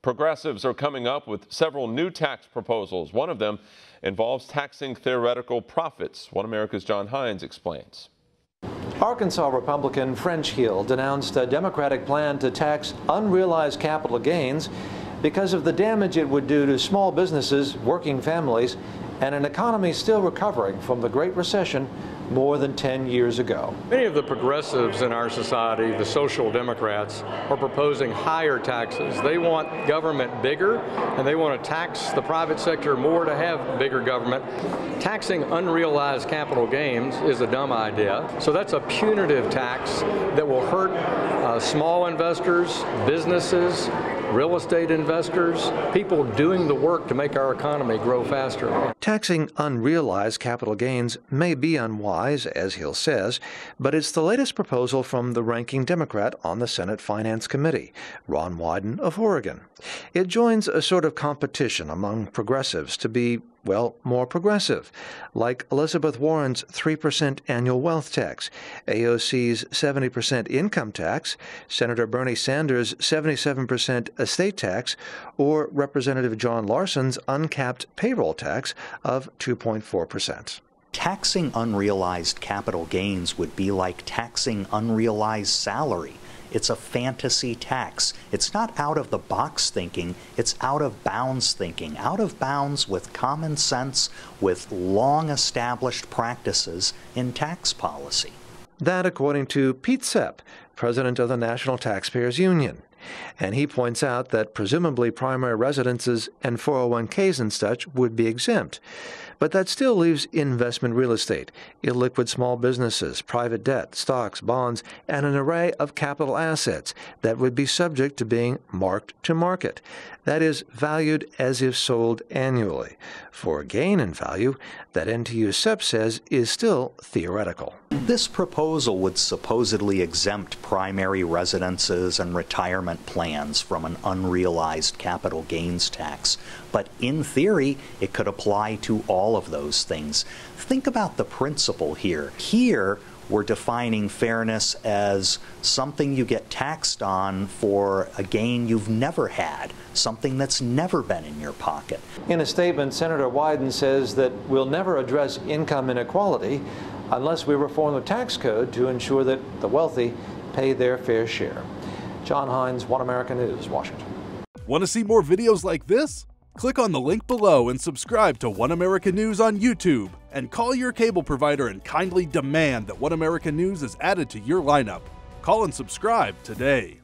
Progressives are coming up with several new tax proposals. One of them involves taxing theoretical profits. One America's John Hines explains. Arkansas Republican French Hill denounced a Democratic plan to tax unrealized capital gains because of the damage it would do to small businesses, working families, and an economy still recovering from the Great Recession more than 10 years ago. Many of the progressives in our society, the social democrats, are proposing higher taxes. They want government bigger, and they want to tax the private sector more to have bigger government. Taxing unrealized capital gains is a dumb idea. So that's a punitive tax that will hurt small investors, businesses, real estate investors, people doing the work to make our economy grow faster. Taxing unrealized capital gains may be unwise, as Hill says, but it's the latest proposal from the ranking Democrat on the Senate Finance Committee, Ron Wyden of Oregon. It joins a sort of competition among progressives to be, well, more progressive, like Elizabeth Warren's 3% annual wealth tax, AOC's 70% income tax, Senator Bernie Sanders' 77% estate tax, or Representative John Larson's uncapped payroll tax of 2.4%. Taxing unrealized capital gains would be like taxing unrealized salary. It's a fantasy tax. It's not out-of-the-box thinking, it's out-of-bounds thinking, out of bounds with common sense, with long-established practices in tax policy. That according to Pete Sepp, president of the National Taxpayers Union. And he points out that presumably primary residences and 401ks and such would be exempt. But that still leaves investment real estate, illiquid small businesses, private debt, stocks, bonds, and an array of capital assets that would be subject to being marked to market. That is, valued as if sold annually, for a gain in value that NTU Sepp says is still theoretical. This proposal would supposedly exempt primary residences and retirement plans from an unrealized capital gains tax. But in theory, it could apply to all of those things. Think about the principle here. Here, we're defining fairness as something you get taxed on for a gain you've never had, something that's never been in your pocket. In a statement, Senator Wyden says that we'll never address income inequality unless we reform the tax code to ensure that the wealthy pay their fair share. John Hines, One America News, Washington. Want to see more videos like this? Click on the link below and subscribe to One America News on YouTube. And call your cable provider and kindly demand that One America News is added to your lineup. Call and subscribe today.